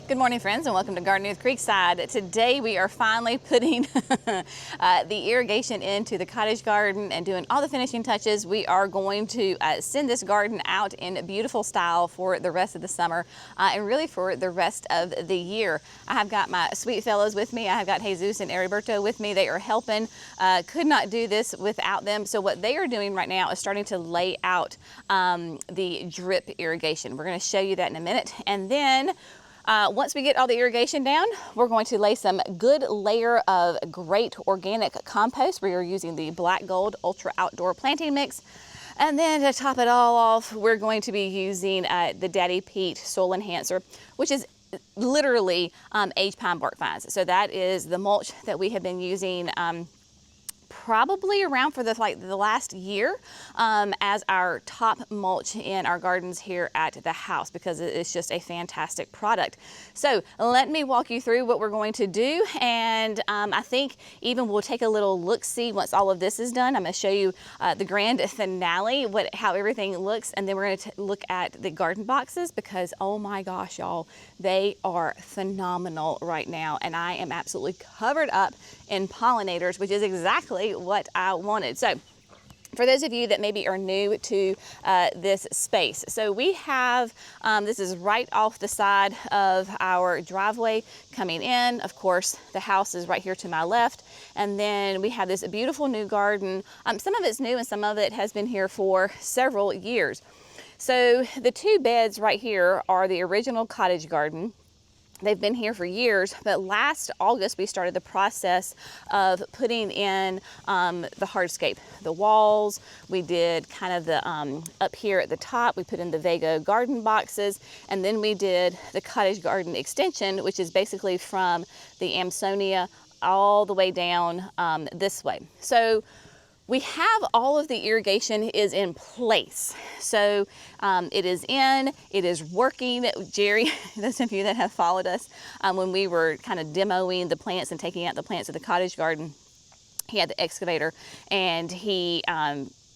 Good morning, friends, and welcome to Gardening with Creekside. Today we are finally putting the irrigation into the cottage garden and doing all the finishing touches. We are going to send this garden out in beautiful style for the rest of the summer and really for the rest of the year. I have got my sweet fellows with me. I have got Jesus and Heriberto with me. They are helping. Could not do this without them. So what they are doing right now is starting to lay out the drip irrigation. We're going to show you that in a minute. And then once we get all the irrigation down, we're going to lay some good layer of great organic compost. We are using the Black Gold Ultra Outdoor Planting Mix. And then to top it all off, we're going to be using the Daddy Pete Soil Enhancer, which is literally aged pine bark fines. So that is the mulch that we have been using probably around for the last year as our top mulch in our gardens here at the house, because it is just a fantastic product. So let me walk you through what we're going to do, and I think even we'll take a little look-see once all of this is done. I'm going to show you the grand finale, how everything looks, and then we're going to look at the garden boxes, because oh my gosh, y'all, they are phenomenal right now, and I am absolutely covered up in pollinators, which is exactly what I wanted. So for those of you that maybe are new to this space, so we have, this is right off the side of our driveway coming in. Of course, the house is right here to my left. And then we have this beautiful new garden. Some of it's new and some of it has been here for several years. So the two beds right here are the original cottage garden. They've been here for years, but last August we started the process of putting in the hardscape, the walls. We did kind of the up here at the top, we put in the Vago garden boxes, and then we did the cottage garden extension, which is basically from the Amsonia all the way down this way. So we have all of the irrigation is in place. So it is working. Jerry, those of you that have followed us, when we were kind of demoing the plants and taking out the plants of the cottage garden, he had the excavator and he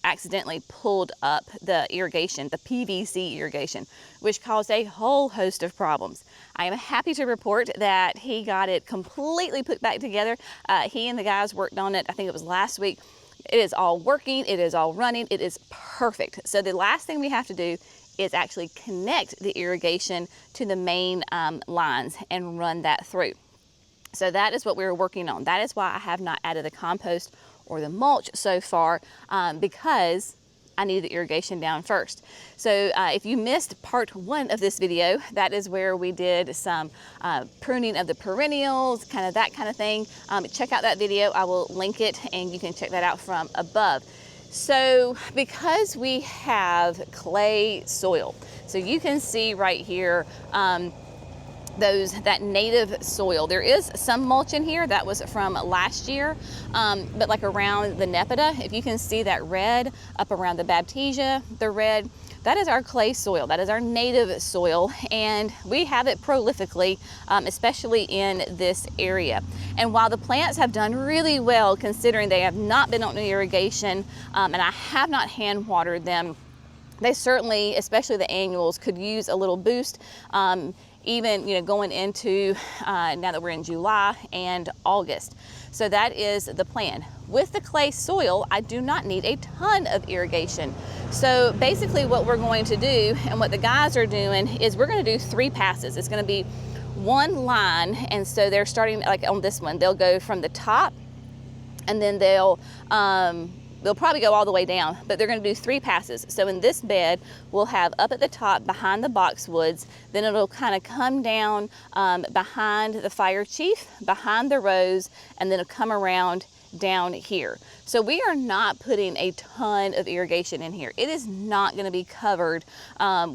accidentally pulled up the irrigation, the PVC irrigation, which caused a whole host of problems. I am happy to report that he got it completely put back together. He and the guys worked on it, I think it was last week. It is all working, it is all running, it is perfect. So the last thing we have to do is actually connect the irrigation to the main lines and run that through. So that is what we're working on. That is why I have not added the compost or the mulch so far, because I need the irrigation down first. So if you missed part one of this video, that is where we did some pruning of the perennials, kind of that kind of thing. Check out that video. I will link it and you can check that out from above. So because we have clay soil, so you can see right here, that native soil. There is some mulch in here that was from last year, but like around the Nepeta, if you can see that red up around the Baptisia, the red, that is our clay soil. That is our native soil, and we have it prolifically, especially in this area. And while the plants have done really well, considering they have not been on irrigation, and I have not hand watered them, they certainly, especially the annuals, could use a little boost. Even going into now that we're in July and August. So that is the plan. With the clay soil, I do not need a ton of irrigation. So basically what we're going to do, and what the guys are doing, is we're going to do 3 passes. It's going to be one line, and so they're starting, like on this one, they'll go from the top, and then they'll probably go all the way down, but they're going to do 3 passes. So in this bed, we'll have up at the top behind the boxwoods, then it'll kind of come down behind the fire chief, behind the rose, and then it'll come around down here. So we are not putting a ton of irrigation in here. It is not going to be covered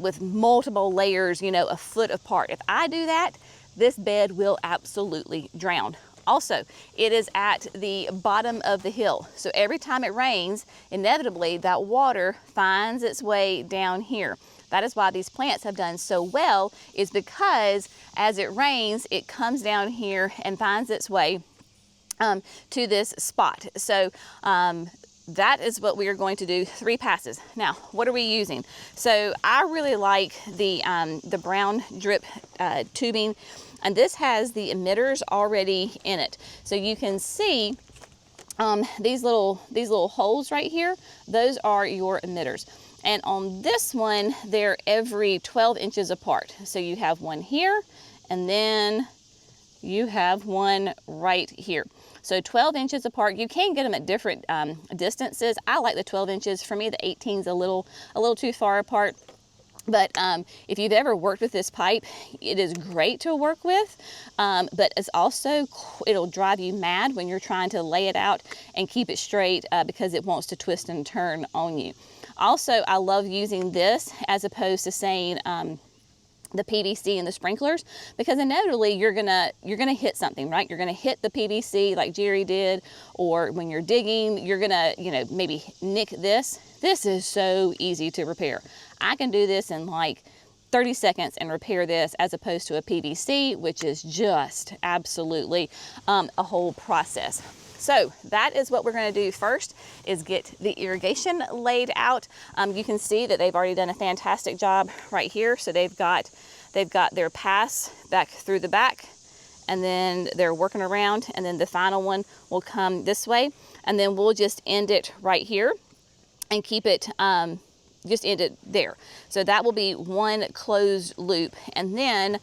with multiple layers, a foot apart. If I do that, this bed will absolutely drown. Also, it is at the bottom of the hill. So every time it rains, inevitably that water finds its way down here. That is why these plants have done so well, is because as it rains, it comes down here and finds its way to this spot. So that is what we are going to do, 3 passes. Now, what are we using? So I really like the brown drip tubing, and this has the emitters already in it. So you can see these little holes right here, those are your emitters. And on this one, they're every 12 inches apart. So you have one here, and then you have one right here. So 12 inches apart. You can get them at different distances. I like the 12 inches. For me, the 18's a little too far apart. But if you've ever worked with this pipe, it is great to work with, but it's also, it'll drive you mad when you're trying to lay it out and keep it straight because it wants to twist and turn on you. Also, I love using this as opposed to saying the PVC and the sprinklers, because inevitably you're gonna hit something, right? You're gonna hit the PVC like Jerry did, or when you're digging, you're gonna, maybe nick this. This is so easy to repair. I can do this in like 30 seconds and repair this, as opposed to a PVC, which is just absolutely a whole process. So that is what we're going to do first, is get the irrigation laid out. You can see that they've already done a fantastic job right here. So they've got their pass back through the back, and then they're working around, and then the final one will come this way, and then we'll just end it right here and keep it just end it there. So that will be one closed loop. And then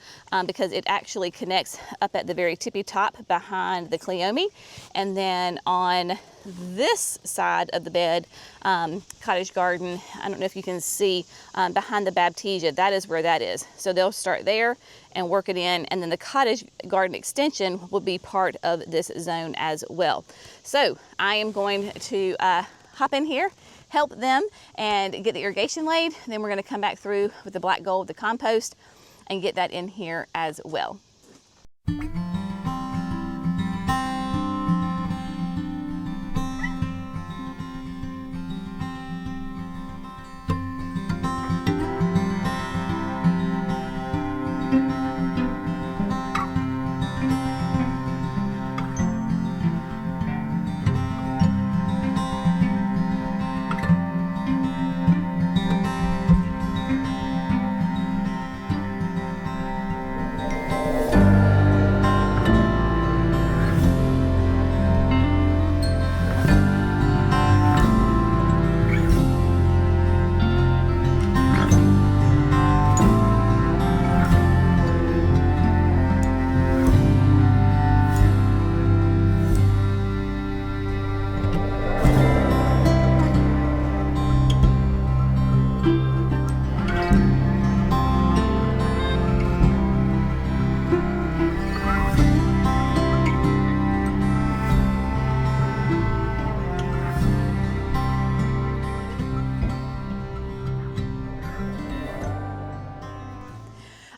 because it actually connects up at the very tippy top behind the cleome, and then on this side of the bed, cottage garden, I don't know if you can see behind the baptisia, that is where that is. So they'll start there and work it in, and then the cottage garden extension will be part of this zone as well. So I am going to hop in here, help them, and get the irrigation laid. Then we're going to come back through with the black gold, the compost, and get that in here as well.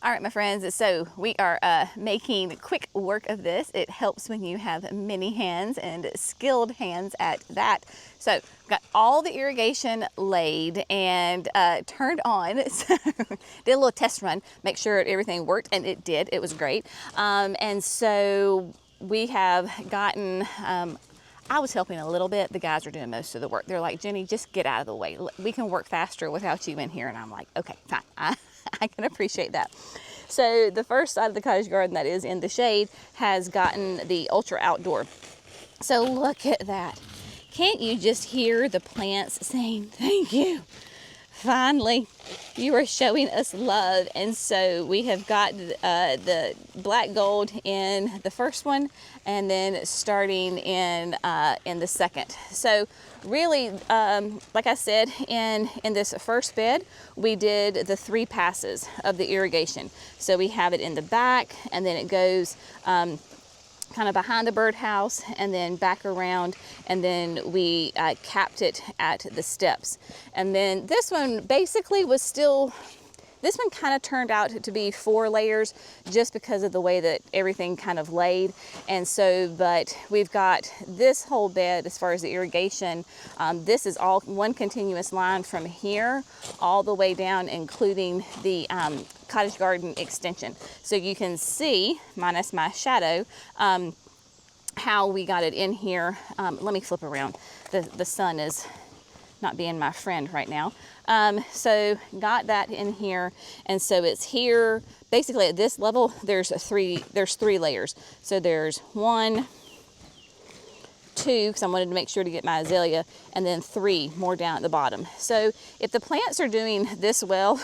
All right, my friends, so we are making quick work of this. It helps when you have many hands, and skilled hands at that. So we've got all the irrigation laid and turned on. So did a little test run, make sure everything worked, and it did. It was great. And so we have gotten, I was helping a little bit. The guys are doing most of the work. They're like, Jenny, just get out of the way. We can work faster without you in here. And I'm like, okay, fine. I can appreciate that. So the first side of the cottage garden that is in the shade has gotten the ultra outdoor. So look at that. Can't you just hear the plants saying, thank you? Finally, you are showing us love. And so we have got the black gold in the first one, and then starting in the second. So really, like I said, in this first bed, we did the 3 passes of the irrigation. So we have it in the back, and then it goes kind of behind the birdhouse, and then back around, and then we capped it at the steps. And then this one basically was still, this one kind of turned out to be 4 layers just because of the way that everything kind of laid. And so, but we've got this whole bed as far as the irrigation. This is all one continuous line from here all the way down, including the cottage garden extension. So you can see, minus my shadow, how we got it in here. Let me flip around. The sun is not being my friend right now. So got that in here, and so it's here basically at this level. There's three layers. So there's 1, 2, because I wanted to make sure to get my azalea, and then 3 more down at the bottom. So if the plants are doing this well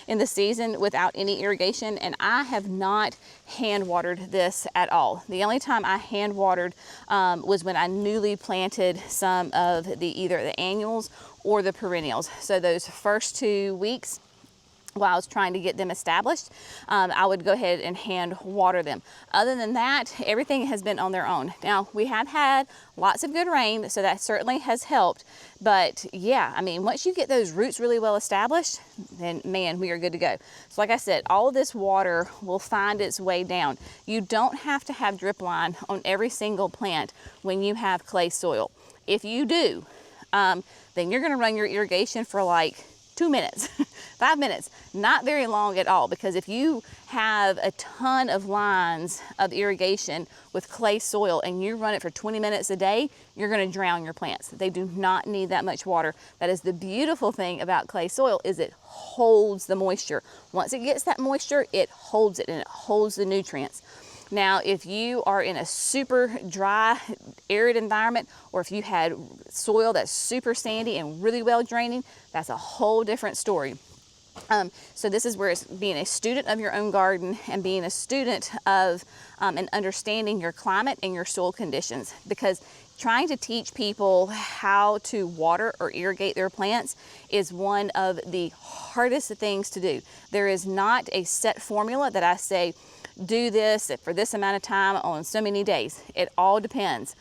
in the season without any irrigation, and I have not hand watered this at all. The only time I hand watered was when I newly planted some of either the annuals or the perennials. So those first 2 weeks, while I was trying to get them established, I would go ahead and hand water them. Other than that, everything has been on their own. Now, we have had lots of good rain, so that certainly has helped. But yeah, I mean, once you get those roots really well established, then man, we are good to go. So like I said, all of this water will find its way down. You don't have to have drip line on every single plant when you have clay soil. If you do, then you're gonna run your irrigation for like 2 minutes, 5 minutes, not very long at all, because if you have a ton of lines of irrigation with clay soil and you run it for 20 minutes a day, you're gonna drown your plants. They do not need that much water. That is the beautiful thing about clay soil, is it holds the moisture. Once it gets that moisture, it holds it, and it holds the nutrients. Now, if you are in a super dry, arid environment, or if you had soil that's super sandy and really well draining, that's a whole different story. So this is where it's being a student of your own garden and being a student of and understanding your climate and your soil conditions, because trying to teach people how to water or irrigate their plants is one of the hardest things to do. There is not a set formula that I say, do this for this amount of time on so many days. It all depends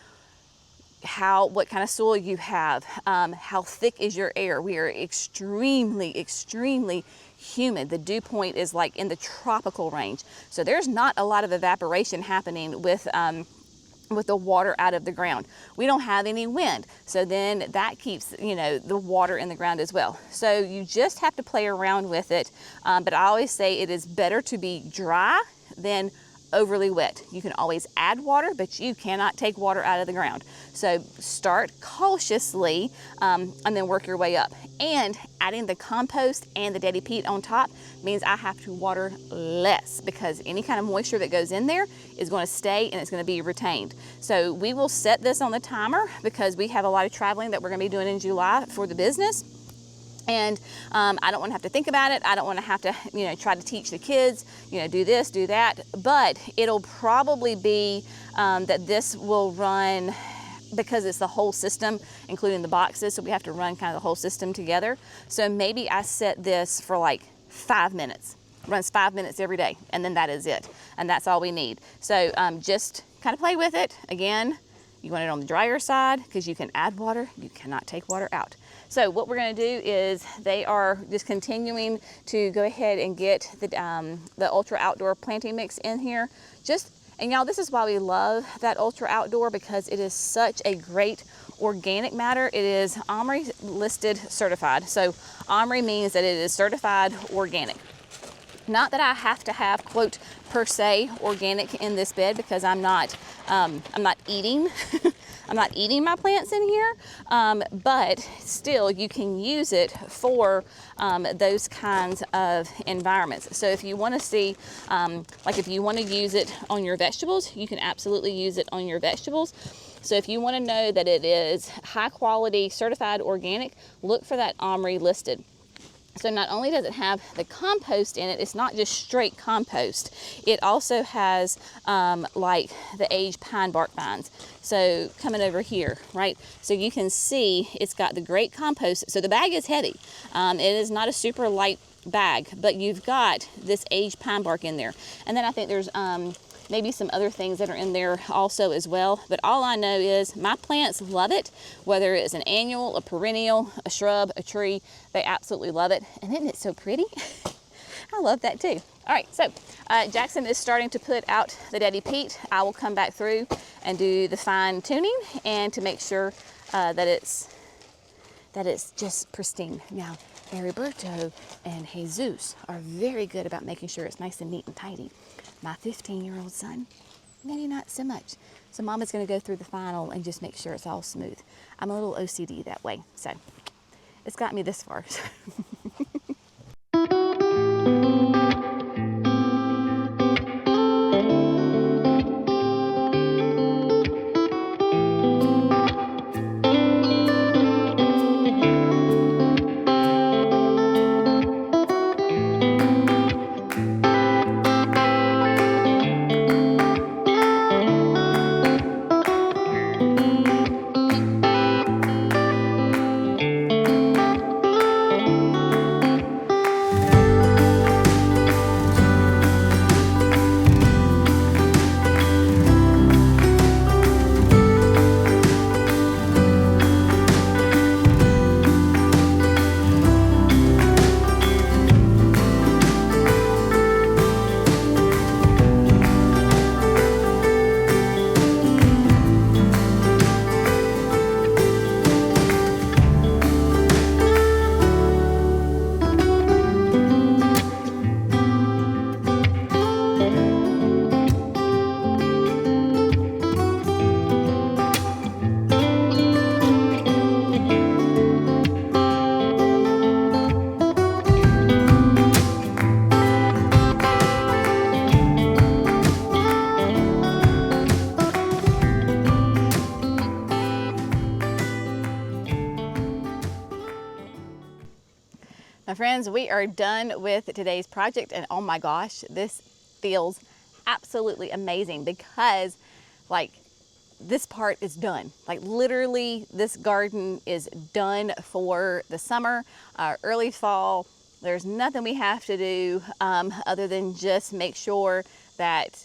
what kind of soil you have, how thick is your air. We are extremely, extremely humid. The dew point is like in the tropical range. So there's not a lot of evaporation happening with the water out of the ground. We don't have any wind, so then that keeps the water in the ground as well. So you just have to play around with it, but I always say it is better to be dry than overly wet. You can always add water, but you cannot take water out of the ground. So start cautiously and then work your way up. And adding the compost and the daddy peat on top means I have to water less, because any kind of moisture that goes in there is going to stay and it's going to be retained. So we will set this on the timer, because we have a lot of traveling that we're going to be doing in July for the business. And I don't want to have to think about it. I don't want to have to, try to teach the kids, do this, do that. But it'll probably be that this will run, because it's the whole system, including the boxes. So we have to run kind of the whole system together. So maybe I set this for like 5 minutes. Runs 5 minutes every day, and then that is it. And that's all we need. So just kind of play with it. Again, you want it on the drier side, because you can add water. You cannot take water out. So what we're going to do is, they are just continuing to go ahead and get the Ultra Outdoor planting mix in here. And y'all, this is why we love that Ultra Outdoor, because it is such a great organic matter. It is OMRI listed certified. So OMRI means that it is certified organic. Not that I have to have, quote, per se organic in this bed, because I'm not eating I'm not eating my plants in here, but still you can use it for those kinds of environments. So if you want to see, like if you want to use it on your vegetables, you can absolutely use it on your vegetables. So if you want to know that it is high quality, certified organic, look for that OMRI listed. So not only does it have the compost in it, it's not just straight compost. It also has like the aged pine bark vines. So coming over here, right? So you can see it's got the great compost. So the bag is heavy. It is not a super light bag, but you've got this aged pine bark in there. And then I think there's maybe some other things that are in there also as well. But all I know is my plants love it, whether it's an annual, a perennial, a shrub, a tree, they absolutely love it. And isn't it so pretty? I love that too. All right, so Jackson is starting to put out the daddy peat. I will come back through and do the fine tuning and to make sure that it's just pristine. Now, Heriberto and Jesus are very good about making sure it's nice and neat and tidy. My 15-year-old son, maybe not so much. So Mama's gonna go through the final and just make sure it's all smooth. I'm a little OCD that way, so it's got me this far. My friends, we are done with today's project, and oh my gosh, this feels absolutely amazing because like this part is done. Like literally this garden is done for the summer, early fall. There's nothing we have to do other than just make sure that,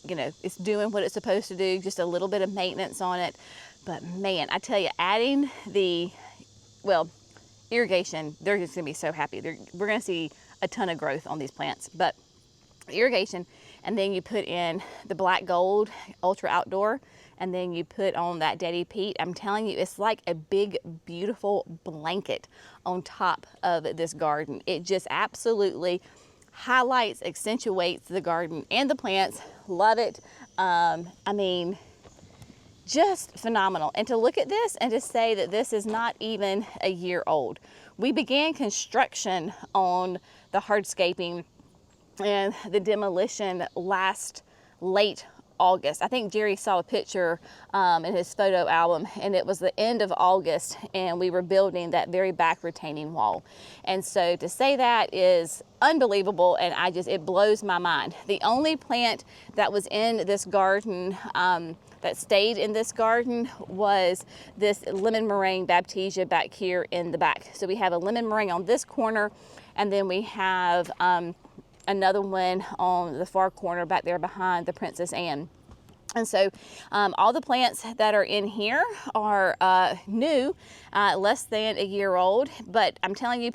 you know, it's doing what it's supposed to do, just a little bit of maintenance on it. But man, I tell you, adding the, well, irrigation, they're just gonna be so happy. We're gonna see a ton of growth on these plants, but irrigation, and then you put in the black gold ultra outdoor, and then you put on that Daddy Pete. I'm telling you, it's like a big, beautiful blanket on top of this garden. It just absolutely highlights, accentuates the garden and the plants. Love it. I mean, just phenomenal. And to look at this and to say that this is not even a year old. We began construction on the hardscaping and the demolition last late August. I think Jerry saw a picture in his photo album, and it was the end of August, and we were building that very back retaining wall. And so to say that is unbelievable, and it blows my mind. The only plant that was in this garden that stayed in this garden was this lemon meringue baptisia back here in the back. So we have a lemon meringue on this corner, and then we have another one on the far corner back there behind the Princess Anne. And so all the plants that are in here are new, less than a year old, but I'm telling you,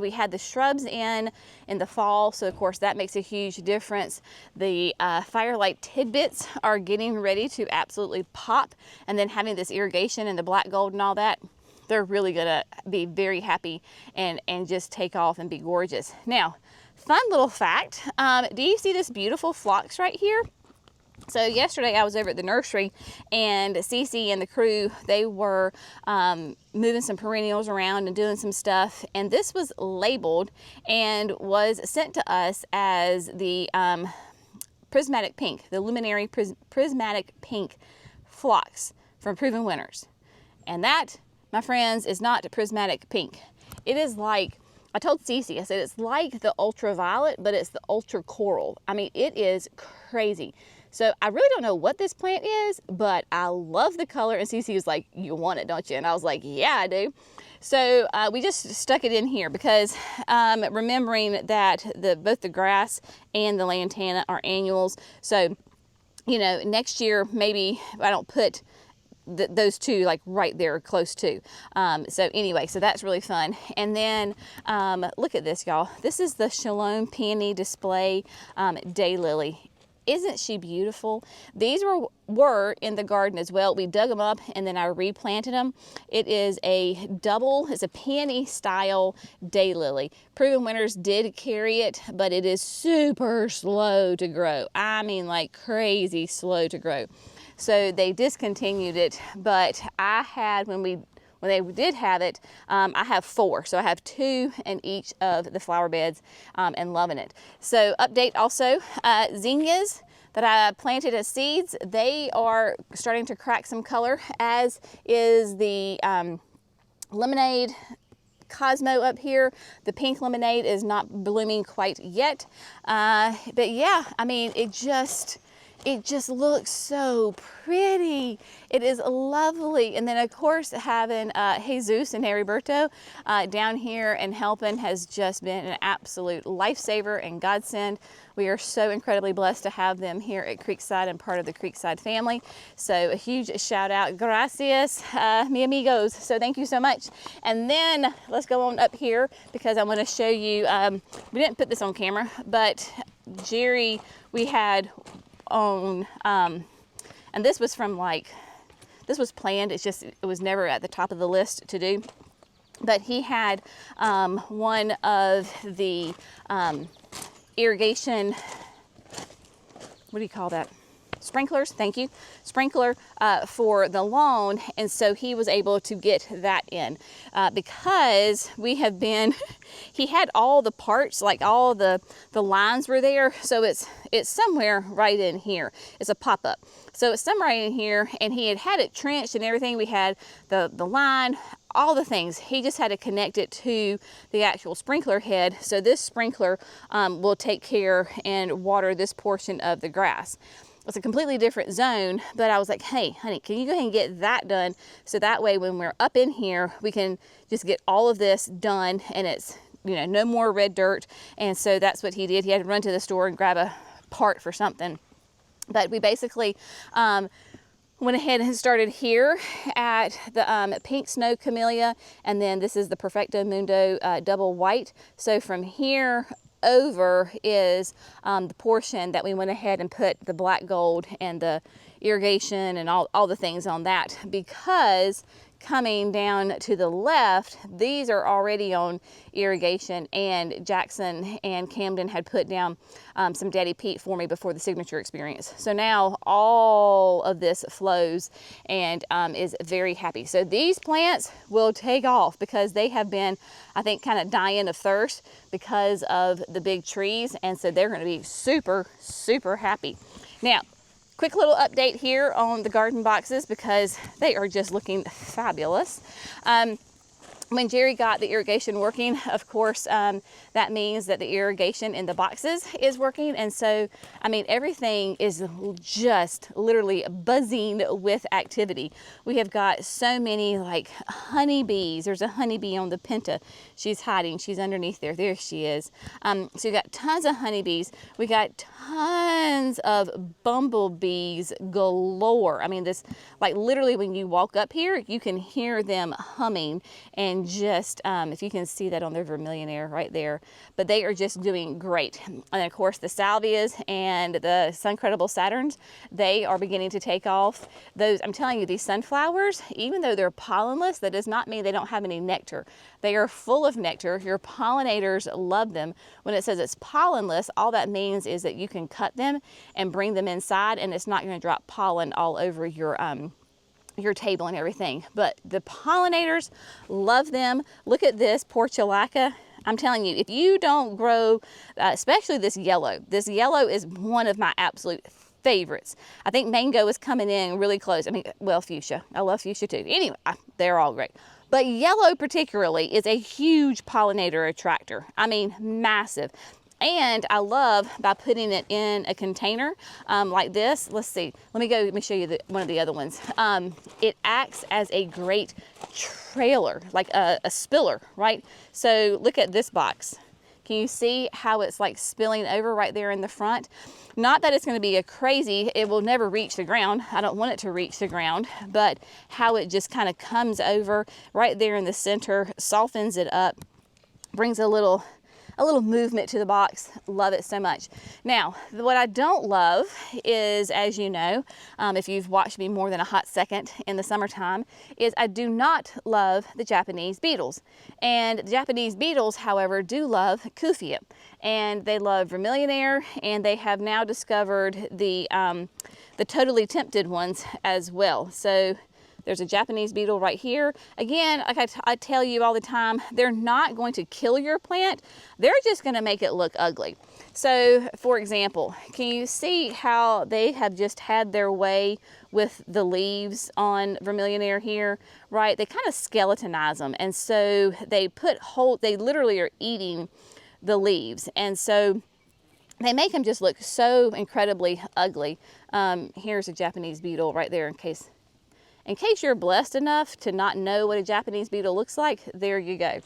we had the shrubs in the fall, so of course that makes a huge difference. The Firelight tidbits are getting ready to absolutely pop, and then having this irrigation and the black gold and all that, they're really gonna be very happy and just take off and be gorgeous. Now, fun little fact, do you see this beautiful phlox right here? So yesterday I was over at the nursery, and Cece and the crew, they were moving some perennials around and doing some stuff, and this was labeled and was sent to us as the prismatic pink, the luminary prismatic pink phlox from Proven Winners. And that, my friends, is not prismatic pink. It is like, I told Cece, I said it's like the ultraviolet, but it's the ultra coral. I mean, it is crazy. So I really don't know what this plant is, but I love the color. And Cece was like, you want it, don't you? And I was like, yeah, I do. So we just stuck it in here because remembering that both the grass and the lantana are annuals. So, you know, next year, maybe I don't put those two like right there close to. So anyway, so that's really fun. And then look at this, y'all. This is the Shalom Peony Display Daylily. Isn't she beautiful? These were in the garden as well. We dug them up and then I replanted them. It is it's a peony style daylily. Proven winners did carry it, but it is super slow to grow. I mean, like crazy slow to grow. So they discontinued it, but I had, when they did have it, I have 4. So I have 2 in each of the flower beds and loving it. So update also, zinnias that I planted as seeds, they are starting to crack some color, as is the lemonade Cosmo up here. The pink lemonade is not blooming quite yet. But yeah, I mean, it just looks so pretty. It is lovely. And then of course having Jesus and Heriberto down here and helping has just been an absolute lifesaver and godsend. We are so incredibly blessed to have them here at Creekside and part of the Creekside family. So a huge shout out. Gracias, mi amigos. So thank you so much. And then let's go on up here because I want to show you, we didn't put this on camera, but Jerry, we had on, and this was from this was planned, it was never at the top of the list to do, but he had one of the irrigation, what do you call that? Sprinklers, thank you, sprinkler for the lawn, and so he was able to get that in because we have been, he had all the parts, like all the lines were there, so it's somewhere right in here. It's a pop-up, so it's somewhere right in here, and he had it trenched and everything. We had the line, all the things. He just had to connect it to the actual sprinkler head, so this sprinkler will take care and water this portion of the grass. It's a completely different zone, but I was like, hey, honey, can you go ahead and get that done? So that way when we're up in here, we can just get all of this done and it's, you know, no more red dirt. And so that's what he did. He had to run to the store and grab a part for something. But we basically went ahead and started here at the pink snow camellia. And then this is the Perfecto Mundo double white. So from here over is the portion that we went ahead and put the black gold and the irrigation and all the things on that, because coming down to the left, these are already on irrigation, and Jackson and Camden had put down some Daddy Pete for me before the signature experience. So now all of this flows and is very happy. So these plants will take off because they have been, I think, kind of dying of thirst because of the big trees, and so they're going to be super, super happy. Now, quick little update here on the garden boxes because they are just looking fabulous. When Jerry got the irrigation working, of course, that means that the irrigation in the boxes is working. And so, I mean, everything is just literally buzzing with activity. We have got so many like honeybees. There's a honeybee on the Penta. She's hiding. She's underneath there. There she is. So you got tons of honeybees. We got tons of bumblebees galore. I mean, this, like literally when you walk up here, you can hear them humming, and just, if you can see that on their Vermillionaire right there, but they are just doing great. And of course the salvias and the Suncredible Saturns, they are beginning to take off. Those, I'm telling you, these sunflowers, even though they're pollenless, that does not mean they don't have any nectar. They are full of nectar. Your pollinators love them. When it says it's pollenless, all that means is that you can cut them and bring them inside, and it's not going to drop pollen all over your table and everything. But the pollinators love them. Look at this portulaca. I'm telling you, if you don't grow, especially this yellow is one of my absolute favorites. I think mango is coming in really close. I mean, well, fuchsia. I love fuchsia too. Anyway, they're all great. But yellow particularly is a huge pollinator attractor. I mean, massive. And I love by putting it in a container like this. Let's see. Let me show you one of the other ones. It acts as a great trailer, like a spiller, right? So look at this box. Can you see how it's like spilling over right there in the front? Not that it's going to be it will never reach the ground. I don't want it to reach the ground, but how it just kind of comes over right there in the center, softens it up, brings a little a little movement to the box. Love it so much. Now, what I don't love is, as you know, if you've watched me more than a hot second in the summertime, is I do not love the Japanese beetles. And the Japanese beetles, however, do love Kufia. And they love Vermillionaire, and they have now discovered the totally tempted ones as well. So there's a Japanese beetle right here. Again, like I tell you all the time, they're not going to kill your plant. They're just going to make it look ugly. So, for example, can you see how they have just had their way with the leaves on Vermillionaire here, right? They kind of skeletonize them. And so they literally are eating the leaves. And so they make them just look so incredibly ugly. Here's a Japanese beetle right there in case you're blessed enough to not know what a Japanese beetle looks like. There you go.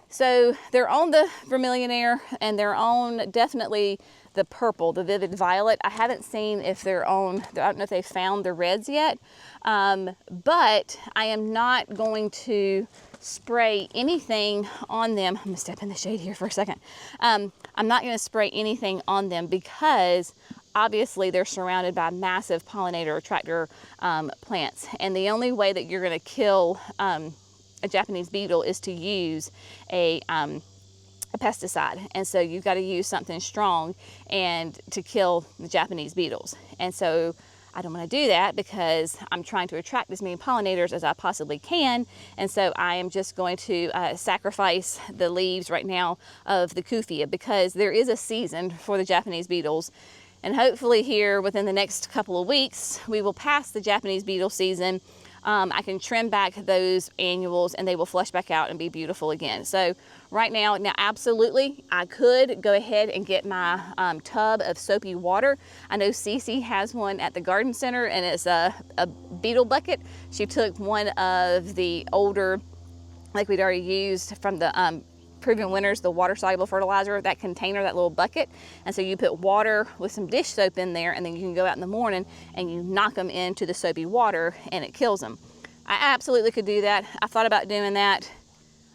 So they're on the Vermillionaire, and they're on definitely the purple, the vivid violet. I haven't seen if they're on, I don't know if they found the reds yet, but I am not going to spray anything on them. I'm gonna step in the shade here for a second. I'm not gonna spray anything on them because obviously they're surrounded by massive pollinator attractor plants. And the only way that you're gonna kill a Japanese beetle is to use a pesticide. And so you've got to use something strong and to kill the Japanese beetles. And so I don't want to do that because I'm trying to attract as many pollinators as I possibly can. And so I am just going to sacrifice the leaves right now of the Kufia, because there is a season for the Japanese beetles. And hopefully here within the next couple of weeks, we will pass the Japanese beetle season. I can trim back those annuals and they will flush back out and be beautiful again. So right now absolutely, I could go ahead and get my tub of soapy water. I know Cece has one at the garden center, and it's a beetle bucket. She took one of the older, like we'd already used from the Proven Winners, the water soluble fertilizer, that container, that little bucket. And so you put water with some dish soap in there, and then you can go out in the morning and you knock them into the soapy water and it kills them. I absolutely could do that. I thought about doing that.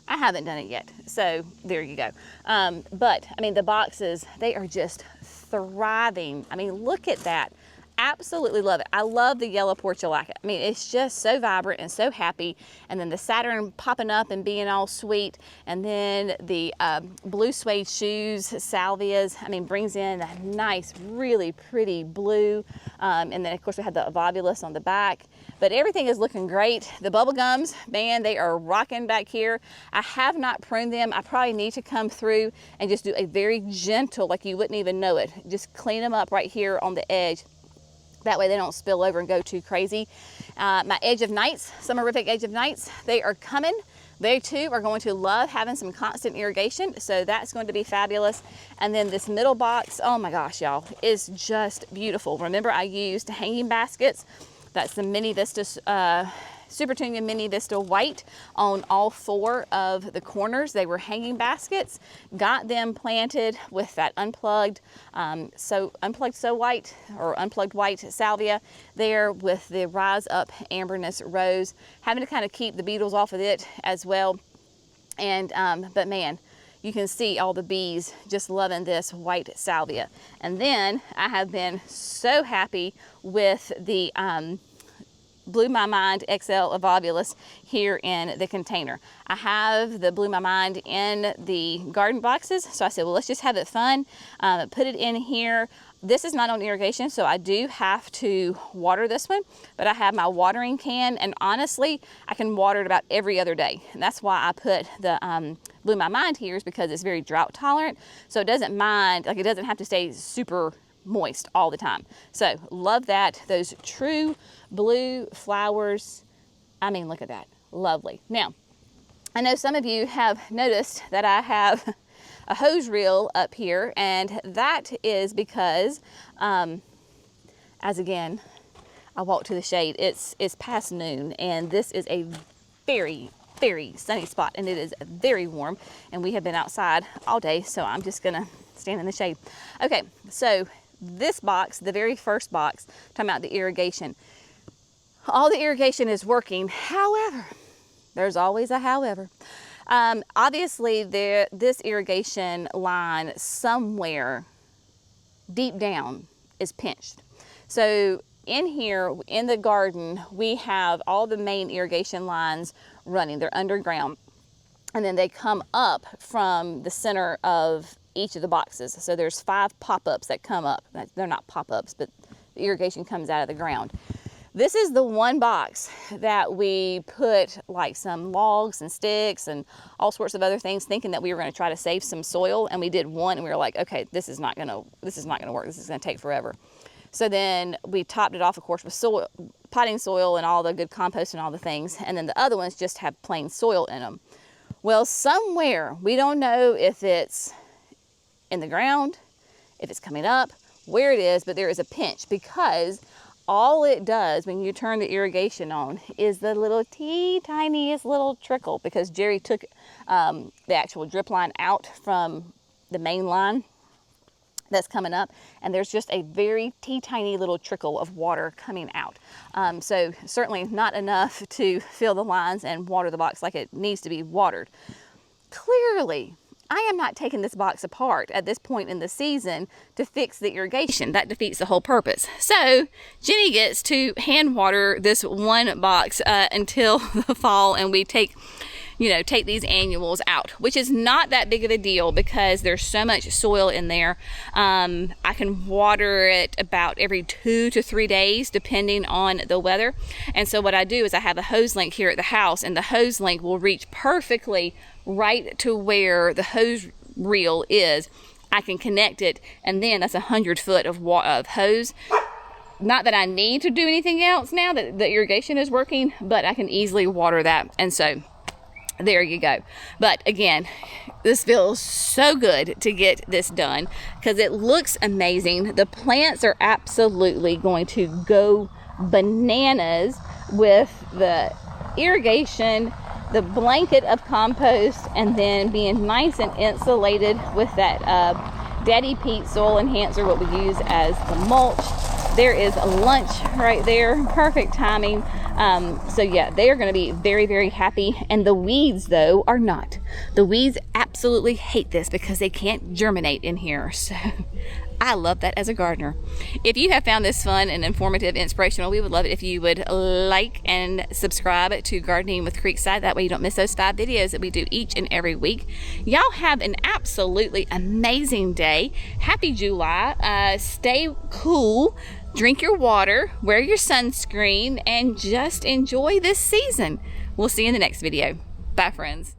I haven't done it yet. So there you go. But I mean, the boxes, they are just thriving. I mean, look at that. Absolutely love it. I love the yellow portulaca. I mean, it's just so vibrant and so happy. And then the Saturn popping up and being all sweet. And then the blue suede shoes, salvias, I mean, brings in a nice, really pretty blue. And then of course we have the volvulus on the back. But everything is looking great. The bubble gums, man, they are rocking back here. I have not pruned them. I probably need to come through and just do a very gentle, like you wouldn't even know it. Just clean them up right here on the edge. That way they don't spill over and go too crazy. My Edge of Nights, Summerific Edge of Nights, they are coming. They too are going to love having some constant irrigation, so that's going to be fabulous. And then this middle box, oh my gosh, y'all, is just beautiful. Remember, I used hanging baskets. That's the Mini Vista, Super Tunia Mini Vista White on all 4 of the corners. They were hanging baskets. Got them planted with that unplugged So White or unplugged white salvia there with the Rise Up Amberness Rose. Having to kind of keep the beetles off of it as well. And but man, you can see all the bees just loving this white salvia. And then I have been so happy with the Blew My Mind XL Volvulus here in the container. I have the Blew My Mind in the garden boxes, so I said, well, let's just have it fun. Put it in here. This is not on irrigation, so I do have to water this one, but I have my watering can, and honestly, I can water it about every other day. And that's why I put the Blew My Mind here, is because it's very drought tolerant, so it doesn't mind, like it doesn't have to stay super moist all the time. So love that. Those true blue flowers, I mean, look at that, lovely. Now, I know some of you have noticed that I have a hose reel up here, and that is because, as again, I walk to the shade, it's past noon, and this is a very, very sunny spot, and it is very warm, and we have been outside all day, so I'm just gonna stand in the shade. Okay, so this box, the very first box, talking about the irrigation, all the irrigation is working. However, there's always a however. Obviously, this irrigation line somewhere deep down is pinched. So in here, in the garden, we have all the main irrigation lines running. They're underground. And then they come up from the center of each of the boxes. So there's 5 pop-ups that come up. They're not pop-ups, but the irrigation comes out of the ground. This is the one box that we put like some logs and sticks and all sorts of other things, thinking that we were going to try to save some soil. And we did one, and we were like, okay, this is not going to work. This is going to take forever. So then we topped it off, of course, with soil, potting soil and all the good compost and all the things. And then the other ones just have plain soil in them. Well, somewhere, we don't know if it's in the ground, if it's coming up, where it is, but there is a pinch, because all it does when you turn the irrigation on is the little tiniest little trickle, because Jerry took the actual drip line out from the main line that's coming up, and there's just a very tiny little trickle of water coming out. So certainly not enough to fill the lines and water the box like it needs to be watered. Clearly, I am not taking this box apart at this point in the season to fix the irrigation. That defeats the whole purpose. So Jenny gets to hand water this one box until the fall, and we take these annuals out, which is not that big of a deal because there's so much soil in there. I can water it about every 2 to 3 days depending on the weather. And so what I do is I have a hose link here at the house, and the hose link will reach perfectly right to where the hose reel is. I can connect it, and then that's 100 foot of hose. Not that I need to do anything else now that the irrigation is working, but I can easily water that. And so there you go. But again, this feels so good to get this done because it looks amazing. The plants are absolutely going to go bananas with the irrigation, the blanket of compost, and then being nice and insulated with that Daddy Pete soil enhancer, what we use as the mulch. There is a lunch right there, perfect timing. So yeah, they are going to be very, very happy. And the weeds, though, are not. The weeds absolutely hate this because they can't germinate in here. So I love that as a gardener. If you have found this fun and informative, inspirational, we would love it if you would like and subscribe to Gardening with Creekside. That way you don't miss those 5 videos that we do each and every week. Y'all have an absolutely amazing day. Happy July. Stay cool. Drink your water, wear your sunscreen, and just enjoy this season. We'll see you in the next video. Bye, friends.